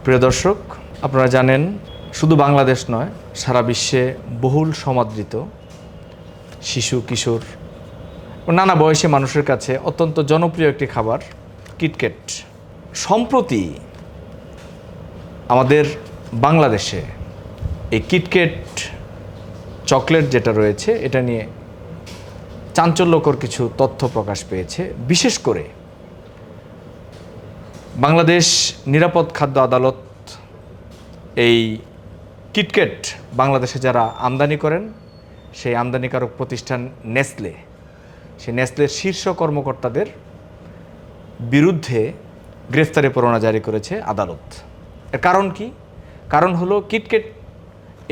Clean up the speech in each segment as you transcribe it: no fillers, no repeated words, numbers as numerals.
প্রিয় দর্শক, আপনারা জানেন শুধু বাংলাদেশ নয়, সারা বিশ্বে বহুল সমাদৃত শিশু, কিশোর ও নানা বয়সী মানুষের কাছে অত্যন্ত জনপ্রিয় একটি খাবার কিটক্যাট। সম্প্রতি আমাদের বাংলাদেশে এই কিটক্যাট চকলেট যেটা রয়েছে এটা নিয়ে চাঞ্চল্যকর কিছু তথ্য প্রকাশ পেয়েছে। বিশেষ করে বাংলাদেশ নিরাপদ খাদ্য আদালত এই কিটক্যাট বাংলাদেশে যারা আমদানি করেন সেই আমদানিকারক প্রতিষ্ঠান নেসলে, সেই নেসলের শীর্ষ কর্মকর্তাদের বিরুদ্ধে গ্রেফতারি পরোয়ানা জারি করেছে আদালত। এর কারণ কি? কারণ হলো কিটক্যাট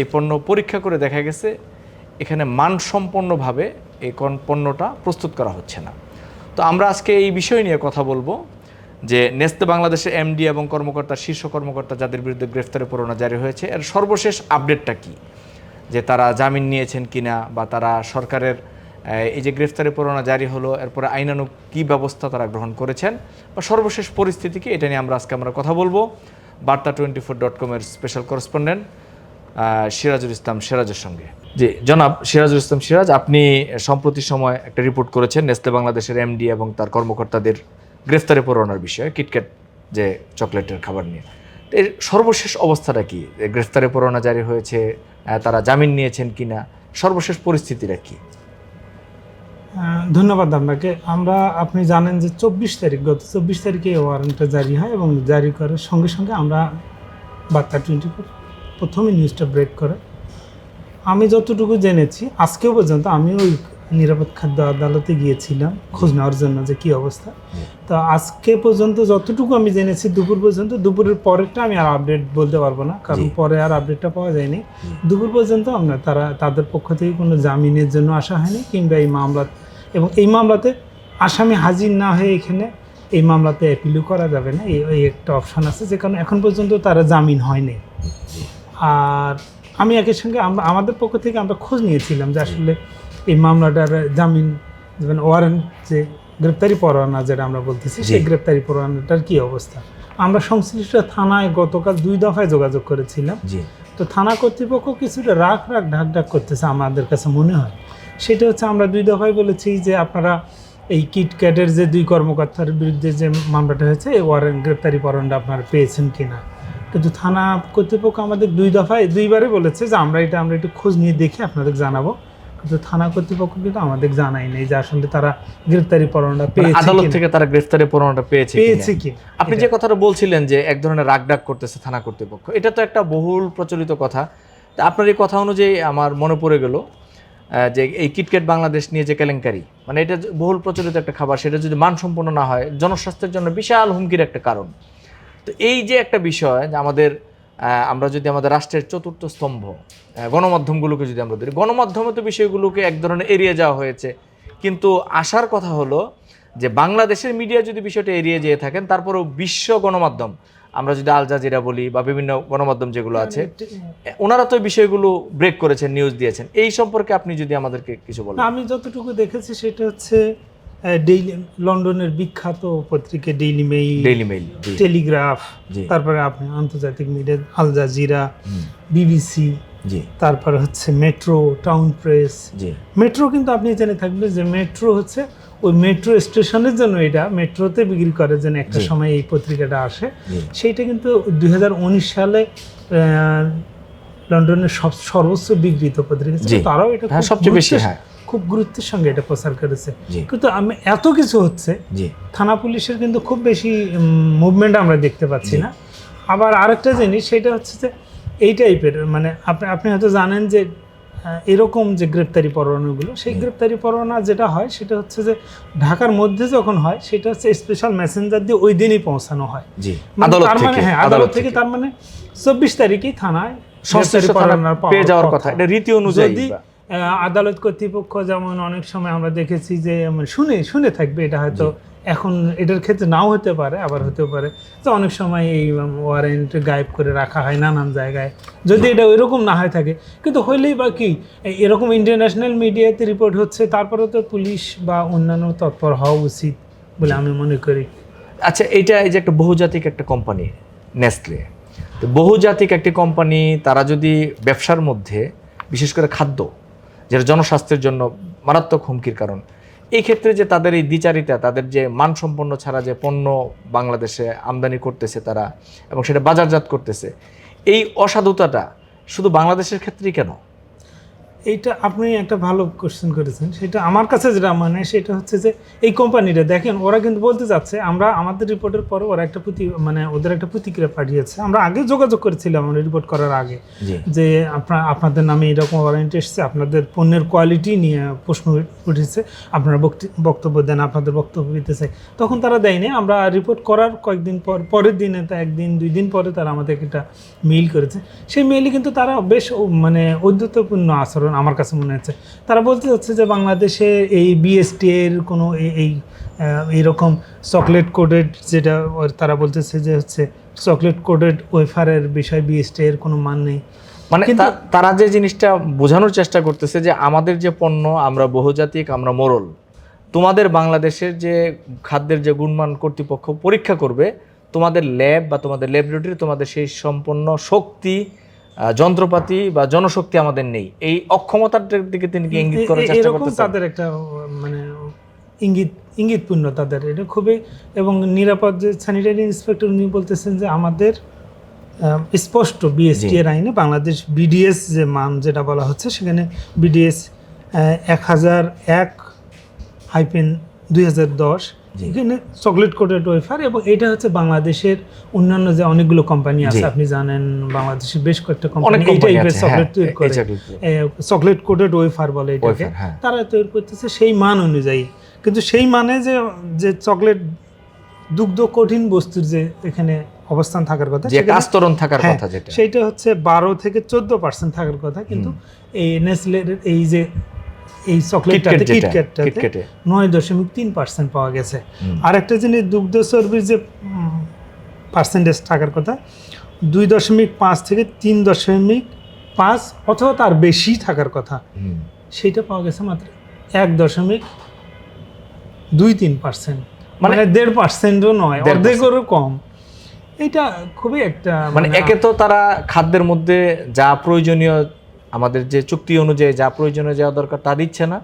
এই পণ্য পরীক্ষা করে দেখা গেছে এখানে মানসম্পন্নভাবে এই পণ্যটা প্রস্তুত করা হচ্ছে না। তো আমরা আজকে এই বিষয় নিয়ে কথা বলবো যে নেসলে বাংলাদেশের এমডি এবং শীর্ষ কর্মকর্তা যাদের বিরুদ্ধে গ্রেফতারি পরোয়ানা জারি হয়েছে এর সর্বশেষ আপডেটটা কি, যে তারা জামিন নিয়েছেন কিনা বা তারা সরকারের এই যে গ্রেফতারি পরোয়ানা জারি হলো এরপরে আইনানুগ কী ব্যবস্থা তারা গ্রহণ করেছেন বা সর্বশেষ পরিস্থিতি কি, এটা নিয়ে আজকে আমরা কথা বলবো Barta24.com-এর স্পেশাল করেসপন্ডেন্ট সিরাজুল ইসলাম সিরাজের সঙ্গে। জি জনাব সিরাজুল ইসলাম সিরাজ, আপনি সম্প্রতি সময় একটা রিপোর্ট করেছেন নেসলে বাংলাদেশের এমডি এবং তার কর্মকর্তাদের গ্রেফতারি পরোয়ানার বিষয়ে, কিটক্যাট যে চকলেটের খাবার নিয়ে। এর সর্বশেষ অবস্থাটা কি? গ্রেফতারি পরোয়ানা জারি হয়েছে, তারা জামিন নিয়েছেন কিনা, সর্বশেষ পরিস্থিতিটা কি? ধন্যবাদ আপনাকে। আপনি জানেন যে গত 24 তারিখে ওয়ারেন্টটা জারি হয় এবং জারি করার সঙ্গে সঙ্গে আমরা Barta24 প্রথমে নিউজটা ব্রেক করে। আমি যতটুকু জেনেছি আজকে পর্যন্ত, আমি ওই নিরাপদ খাদ্য আদালতে গিয়েছিলাম খোঁজ নেওয়ার জন্য যে কী অবস্থা। তো আজকে পর্যন্ত যতটুকু আমি জেনেছি দুপুর পর্যন্ত, দুপুরের পরেরটা আমি আর আপডেট বলতে পারবো না, কারণ পরে আর আপডেটটা পাওয়া যায়নি। দুপুর পর্যন্ত তাদের পক্ষ থেকে কোনো জামিনের জন্য আসা হয়নি, কিংবা এই মামলাতে আসামি হাজির না হয়ে এখানে এই মামলাতে অ্যাপিলও করা যাবে না, এই একটা অপশান আছে, যে কারণে এখন পর্যন্ত তারা জামিন হয়নি। আর আমি একই সঙ্গে আমাদের পক্ষ থেকে আমরা খোঁজ নিয়েছিলাম যে আসলে এই মামলাটার জামিন, ওয়ারেন্ট যে গ্রেপ্তারি পরোয়ানা যেটা আমরা বলতেছি, সেই গ্রেপ্তারি পরোয়ানাটার কী অবস্থা। আমরা সংশ্লিষ্ট থানায় গতকাল 2 দফায় যোগাযোগ করেছিলাম। তো থানা কর্তৃপক্ষ কিছুটা ঢাক করতেছে আমাদের কাছে মনে হয়। সেটা হচ্ছে, আমরা 2 দফায় বলেছি যে আপনারা এই কিটক্যাটের যে 2 কর্মকর্তার বিরুদ্ধে যে মামলাটা হয়েছে এই গ্রেপ্তারি পরোয়ানাটা আপনারা পেয়েছেন কিনা। কিন্তু থানা কর্তৃপক্ষ আমাদের 2বারে বলেছে যে আমরা একটু খোঁজ নিয়ে দেখে আপনাদের জানাবো। কিন্তু থানা কর্তৃপক্ষ কিন্তু আমাদের জানাই নেই যে আসলে তারা গ্রেফতারি পরোয়ানাটা পেয়েছে, আদালত থেকে তারা গ্রেফতারি পরোয়ানাটা পেয়েছে কি। আপনি যে কথাটা বলছিলেন যে এক ধরনের রাগডাক করতেছে থানা কর্তৃপক্ষ, এটা তো একটা বহুল প্রচলিত কথা। তা আপনার এই কথা অনুযায়ী আমার মনে পড়ে গেল যে এই কিটক্যাট বাংলাদেশ নিয়ে যে কেলেঙ্কারি, মানে এটা বহুল প্রচলিত একটা খাবার, সেটা যদি মানসম্পন্ন না হয় জনস্বাস্থ্যের জন্য বিশাল হুমকির একটা কারণ। তো এই যে একটা বিষয় যে আমরা যদি আমাদের রাষ্ট্রের চতুর্থ স্তম্ভ গণমাধ্যমগুলোকে যদি আমরা ধরি, গণমাধ্যমে তো বিষয়গুলোকে এক ধরনের এড়িয়ে যাওয়া হয়েছে, কিন্তু আসার কথা হলো যে বাংলাদেশের মিডিয়া যদি বিষয়টা এড়িয়ে যেয়ে থাকেন, তারপরেও বিশ্ব গণমাধ্যম, আমরা যদি আল জাজিরা বলি বা বিভিন্ন গণমাধ্যম যেগুলো আছে, ওনারা তো বিষয়গুলো ব্রেক করেছেন, নিউজ দিয়েছেন। এই সম্পর্কে আপনি যদি আমাদেরকে কিছু বলেন। আমি যতটুকু দেখেছি সেটা হচ্ছে লন্ডনের বিখ্যাত পত্রিকা ডেইলি মেইল, টেলিগ্রাফ, তারপরে আপনি আন্তর্জাতিক মিডিয়া আল জাজিরা, বিবিসি, তারপরে হচ্ছে মেট্রো, টাউন প্রেস। মেট্রো কিন্তু আপনি জেনে থাকবেন যে মেট্রো হচ্ছে ওই মেট্রো স্টেশনের জন্য, এটা মেট্রোতে বিক্রি করার জন্য একটা সময় এই পত্রিকাটা আসে। সেইটা কিন্তু 2019 সালে লন্ডনের সর্বোচ্চ বিক্রিত পত্রিকা ছিল। তারাও এটা সবচেয়ে বেশি খুব গুরুত্বের সঙ্গে এটা প্রচার করেছে। কিন্তু আমি এত কিছু হচ্ছে, থানা পুলিশের কিন্তু খুব বেশি মুভমেন্ট আমরা দেখতে পাচ্ছি না। আবার আরেকটা জিনিস, সেটা হচ্ছে যে এই টাইপের, মানে আপনি হয়তো জানেন যে এরকম যে গ্রেপ্তারি পরোয়ানাগুলো, সেই গ্রেপ্তারি পরোয়ানা যেটা হয় সেটা হচ্ছে যে ঢাকার মধ্যে যখন হয় সেটা হচ্ছে স্পেশাল মেসেঞ্জার দিয়ে ওই দিনই পৌঁছানো হয় আদালত থেকে। তার মানে 24 তারিখেই থানায় পেয়ে যাওয়ার কথা, এটা রীতি অনুযায়ী। আদালত কর্তৃপক্ষ যেমন অনেক সময় আমরা দেখেছি যে শুনে থাকবে, এটা হয়তো এখন এটার ক্ষেত্রে নাও হতে পারে, আবার হতে পারে যে অনেক সময় এই ওয়ারেন্ট গায়েব করে রাখা হয় নানান জায়গায়, যদি এটা ওইরকম না হয়ে থাকে। কিন্তু হইলেই বা কি, এরকম ইন্টারন্যাশনাল মিডিয়াতে রিপোর্ট হচ্ছে, তারপরে তো পুলিশ বা অন্যান্য তৎপর হওয়া উচিত বলে আমি মনে করি। আচ্ছা, এই যে একটা বহুজাতিক একটা কোম্পানি নেসলে, তো বহুজাতিক একটি কোম্পানি তারা যদি ব্যবসার মধ্যে বিশেষ করে খাদ্য, যেটা জনস্বাস্থ্যের জন্য মারাত্মক হুমকির কারণ, এই ক্ষেত্রে যে তাদের এই দ্বিচারিতা, তাদের যে মানসম্পন্ন ছাড়া যে পণ্য বাংলাদেশে আমদানি করতেছে তারা এবং সেটা বাজারজাত করতেছে, এই অসাধুতাটা শুধু বাংলাদেশের ক্ষেত্রেই কেন? এইটা আপনি একটা ভালো কোশ্চেন করেছেন। সেটা আমার কাছে যেটা মানে সেটা হচ্ছে যে এই কোম্পানিটা দেখেন, ওরা কিন্তু বলতে যাচ্ছে, আমরা আমাদের রিপোর্টের পরে ওরা একটা ওদের একটা প্রতিক্রিয়া পাঠিয়েছে। আমরা আগে যোগাযোগ করেছিলাম আমরা রিপোর্ট করার আগে, যে আপনাদের নামে এরকম ওয়ারেন্ট এসছে, আপনাদের পণ্যের কোয়ালিটি নিয়ে প্রশ্ন উঠেছে, আপনারা বক্তব্য দেন, আপনাদের বক্তব্য দিতে চাই। তখন তারা দেয়নি। আমরা রিপোর্ট করার কয়েকদিন পরের দিনে, তা একদিন 2 দিন পরে তারা আমাদেরকে একটা মেইল করেছে। সেই মেইলে কিন্তু তারা বেশ মানে ঔদ্ধত্যপূর্ণ আচরণ আমার কাছে মনে হচ্ছে। তারা বলতে চাচ্ছে যে বাংলাদেশে এই বিএসটি এর কোনো এইরকম চকলেট কোডেড, যেটা তারা বলতেছে যে হচ্ছে চকলেট কোডেড ওয়েফারের বিষয় বিএসটি এর কোনো মান নেই। মানে তারা যে জিনিসটা বোঝানোর চেষ্টা করতেছে যে আমাদের যে পণ্য, আমরা বহুজাতিক, আমরা মোরল, তোমাদের বাংলাদেশের যে খাদ্যের যে গুণমান কর্তৃপক্ষ পরীক্ষা করবে, তোমাদের ল্যাব বা তোমাদের ল্যাবরেটরি, তোমাদের সেই সম্পন্ন শক্তি, যন্ত্রপাতি বা জনশক্তি আমাদের নেই। এই অক্ষমতার দিকে তিনি ইঙ্গিত করার চেষ্টা করতেছেন। তাদের একটা মানে ইঙ্গিতপূর্ণ তাদের এটা খুবই। এবং নিরাপদ যে স্যানিটারি ইন্সপেক্টর উনি বলতেছেন যে আমাদের স্পষ্ট বিএসটি এর আইনে বাংলাদেশ বিডিএস যে মান যেটা বলা হচ্ছে, সেখানে বিডিএস 1001-2010 এখানে চকলেট কোটেড ওয়েফার, এবং এটা হচ্ছে বাংলাদেশের অন্যান্য যে অনেকগুলো কোম্পানি আছে, আপনি জানেন বাংলাদেশের বেশ কয়েকটা কোম্পানি এই টাইপের চকলেট তৈরি করে, চকলেট কোটেড ওয়েফার বলে এটাকে, তারা তৈরি করতেছে সেই মান অনুযায়ী। কিন্তু সেই মানে যে চকলেট দুগ্ধ কঠিন বস্তুর যে এখানে অবস্থান থাকার কথা, আস্তরণ থাকার কথা, যেটা সেইটা হচ্ছে 12 থেকে 14% থাকার কথা। কিন্তু এই নেসলের এই চকলেটটাতে কিটক্যাটটাতে 9.3% পাওয়া গেছে। আর একটা জিনিস, দুগ্ধ চর্বির যে পার্সেন্টেজ থাকার কথা 2.5 থেকে 3.5 অথবা তার বেশি থাকার কথা, সেইটা পাওয়া গেছে মাত্র 1.23%, মানে 1.5%ও নয়, অর্ধেকেরও কম। এটা খুবই একটা মানে একে তো তারা খাদ্যের মধ্যে যা প্রয়োজনীয়, আমাদের যে চুক্তি অনুযায়ী যা প্রয়োজনীয় যাওয়া দরকার তা দিচ্ছে না,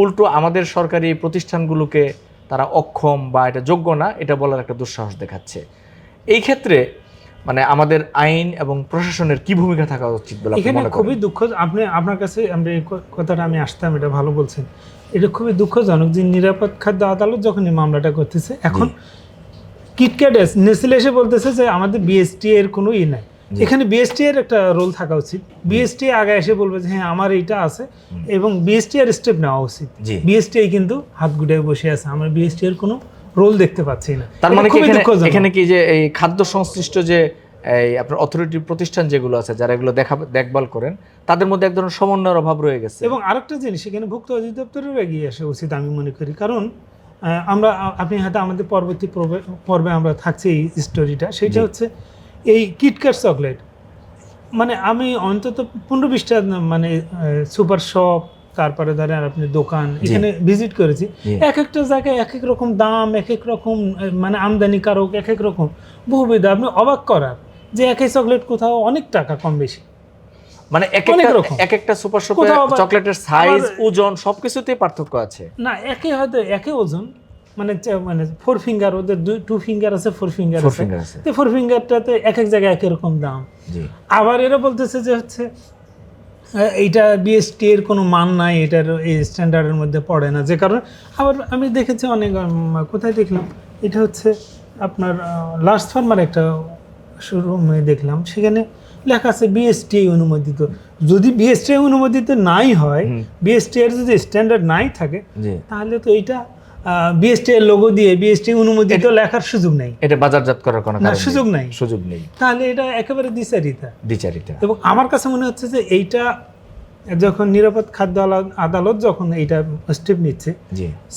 উল্টো আমাদের সরকারি প্রতিষ্ঠানগুলোকে তারা অক্ষম বা এটা যোগ্য না এটা বলার একটা দুঃসাহস দেখাচ্ছে। এই ক্ষেত্রে মানে আমাদের আইন এবং প্রশাসনের কি ভূমিকা থাকা উচিত বলে এখানে খুবই দুঃখ। আপনার কাছে আমরা এই কথাটা আমি আসতাম, এটা ভালো বলছেন। এটা খুবই দুঃখজনক যে নিরাপদ খাদ্য আদালত যখন এই মামলাটা করতেছে, এখন কিটক্যাট নেসলে এসে বলতেছে যে আমাদের বিএসটি এর কোনো নাই। এখানে বিএসটি এর একটা রোল থাকা উচিত। বিএসটি আগে এসে বলবে যে হ্যাঁ আমার এইটা আছে, এবং বিএসটি এর স্টেপ নেওয়া উচিত। বিএসটি কিন্তু হাত গুটায় বসে আছে, আমরা বিএসটি এর কোনো রোল দেখতে পাচ্ছি না। তার মানে এখানে কি যে এই খাদ্য সংশ্লিষ্ট যে এই আপনার অথরিটি প্রতিষ্ঠান যেগুলো আছে, যারা এগুলো দেখভাল করেন, তাদের মধ্যে এক ধরনের সমন্বয়ের অভাব রয়ে গেছে। এবং আরেকটা জিনিস, এখানে ভুক্ত অধিদপ্তরের এগিয়ে আসা উচিত আমি মনে করি। কারণ আপনি হয়তো আমাদের পরবর্তী পর্বে আমরা থাকছি এই স্টোরিটা, সেটা হচ্ছে এই কিটক্যাট চকলেট, মানে আমি অন্তত 15-20টা মানে সুপার শপ, তারপরে ধরেন আপনি দোকান, এখানে ভিজিট করেছি। এক একটা জায়গায় এক এক রকম দাম, এক এক রকম মানে আমদানিকারক এক এক রকম বহুবিধ। আপনি অবাক করার যে একই চকলেট কোথাও অনেক টাকা কম বেশি, মানে এক একটা সুপার শপে চকলেটের সাইজ, ওজন সবকিছুতেই পার্থক্য আছে। না, হয়তো একই ওজন, মানে 4 ফিঙ্গার, ওদের 2 ফিঙ্গার আছে, 4 ফিঙ্গার আছে, তো 4 ফিঙ্গারটাতে এক এক জায়গায় একই রকম দাম। আবার এরা বলতেছে যে হচ্ছে এইটা বিএসটি এর কোনো মান নাই, এটার এই স্ট্যান্ডার্ডের মধ্যে পড়ে না, যে কারণে আবার আমি দেখেছি অনেক, কোথায় দেখলাম, এটা হচ্ছে আপনার লাস্ট ফার্মার একটা শোরুমে দেখলাম, সেখানে লেখা আছে বিএসটি অনুমোদিত। যদি বিএসটি অনুমোদিত নাই হয়, বিএসটি এর যদি স্ট্যান্ডার্ড নাই থাকে, তাহলে তো এইটা বিএসটি এর লোগো দিয়ে বিএসটি অনুমোদিত লেখার সুযোগ নেই, এটা বাজারজাত করার কোনো সুযোগ নেই। তাহলে এটা একেবারে দ্বিচারিতা। এবং আমার কাছে মনে হচ্ছে যে এইটা যখন নিরাপদ খাদ্য আদালত যখন এইটা স্টেপ নিচ্ছে,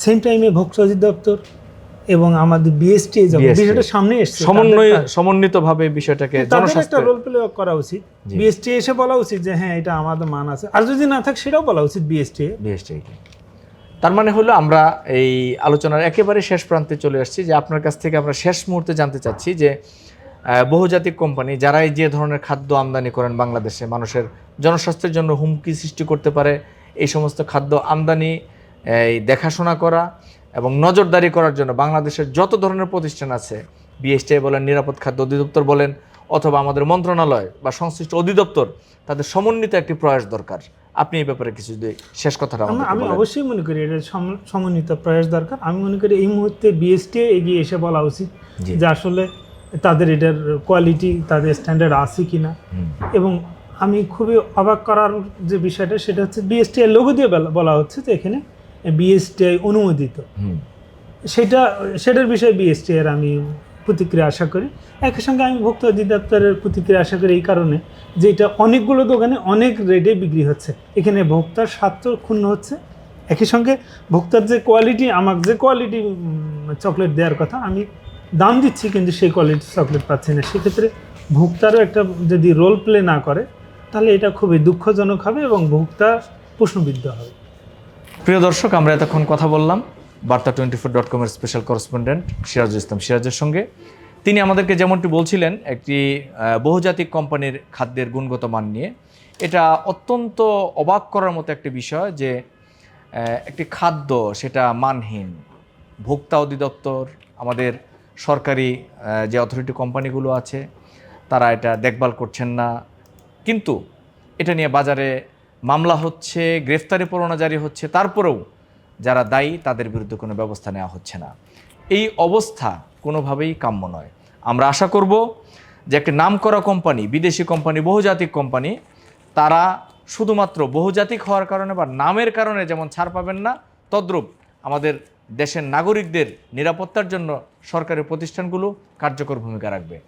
সেম টাইমে ভোক্তা অধিদপ্তর এবং আমাদের বিএসটি বিষয়টা সামনে এসেছে, সমন্বিতভাবে বিষয়টাকে একটা রোল প্লে করা উচিত। বিএসটি এসে বলা উচিত যে হ্যাঁ এটা আমাদের মান আছে, আর যদি না থাকে সেটাও বলা উচিত বিএসটি। তার মানে হলো আমরা এই আলোচনার একেবারে শেষ প্রান্তে চলে আসছি, যে আপনার কাছ থেকে আমরা শেষ মুহূর্তে জানতে চাচ্ছি যে বহুজাতিক কোম্পানি যারাই যে ধরনের খাদ্য আমদানি করেন বাংলাদেশে মানুষের জনস্বাস্থ্যের জন্য হুমকি সৃষ্টি করতে পারে এই সমস্ত খাদ্য আমদানি দেখাশোনা করা এবং নজরদারি করার জন্য বাংলাদেশের যত ধরনের প্রতিষ্ঠান আছে, বিএসটিআই বলেন, নিরাপদ খাদ্য অধিদপ্তর বলেন, অথবা আমাদের মন্ত্রণালয় বা সংশ্লিষ্ট অধিদপ্তর, তাদের সমন্বিত একটি প্রয়াস দরকার। আপনি এই ব্যাপারে কিছু যদি শেষ কথাটা আমাদেরকে আমি বলেন। অবশ্যই মনে করি এটা সমন্বিত প্রয়াস দরকার। আমি মনে করি এই মুহূর্তে বিএসটিআই এগিয়ে এসে বলা উচিত জি। যে আসলে তাদের এটার কোয়ালিটি, তাদের স্ট্যান্ডার্ড আছে কিনা। এবং আমি খুবই অবাক করার যে বিষয়টা সেটা হচ্ছে বিএসটিআই লোগো দিয়ে বলা হচ্ছে যে এখানে বিএসটিআই অনুমোদিত। সেটার বিষয়ে বিএসটিআই এর আমি প্রতিক্রিয়া আশা করি। একই সঙ্গে আমি ভোক্তা অধিদপ্তরের প্রতিক্রিয়া আশা করি এই কারণে যে এটা অনেকগুলো দোকানে অনেক রেটে বিক্রি হচ্ছে, এখানে ভোক্তার স্বার্থ ক্ষুণ্ণ হচ্ছে। একই সঙ্গে ভোক্তার যে কোয়ালিটি, আমাকে যে কোয়ালিটি চকলেট দেওয়ার কথা আমি দাম দিচ্ছি কিন্তু সেই কোয়ালিটি চকলেট পাচ্ছি না, সেক্ষেত্রে ভোক্তারও একটা যদি রোল প্লে না করে তাহলে এটা খুবই দুঃখজনক হবে এবং ভোক্তা প্রশ্নবিদ্ধ হবে। প্রিয় দর্শক, আমরা এতক্ষণ কথা বললাম বার্তা24.com এর স্পেশাল করেসপন্ডেন্ট সিরাজুল ইসলাম সিরাজের সঙ্গে। তিনি আমাদেরকে যেমনটি বলছিলেন একটি বহুজাতিক কোম্পানির খাদ্যের গুণগত মান নিয়ে। এটা অত্যন্ত অবাক করার মতো একটি বিষয় যে একটি খাদ্য সেটা মানহীন, ভোক্তা অধিদপ্তর, আমাদের সরকারি যে অথরিটি কোম্পানিগুলো আছে তারা এটা দেখভাল করছেন না, কিন্তু এটা নিয়ে বাজারে মামলা হচ্ছে, গ্রেফতারি পরোয়ানা জারি হচ্ছে, তারপরেও যারা দায়ী তাদের বিরুদ্ধে কোনো ব্যবস্থা নেওয়া হচ্ছে না। এই অবস্থা কোনোভাবেই কাম্য নয়। আমরা আশা করব যে একটি নামকরা কোম্পানি, বিদেশি কোম্পানি, বহুজাতিক কোম্পানি, তারা শুধুমাত্র বহুজাতিক হওয়ার কারণে বা নামের কারণে যেমন ছাড় পাবেন না, তদ্রূপ আমাদের দেশের নাগরিকদের নিরাপত্তার জন্য সরকারি প্রতিষ্ঠানগুলো কার্যকর ভূমিকা রাখবে।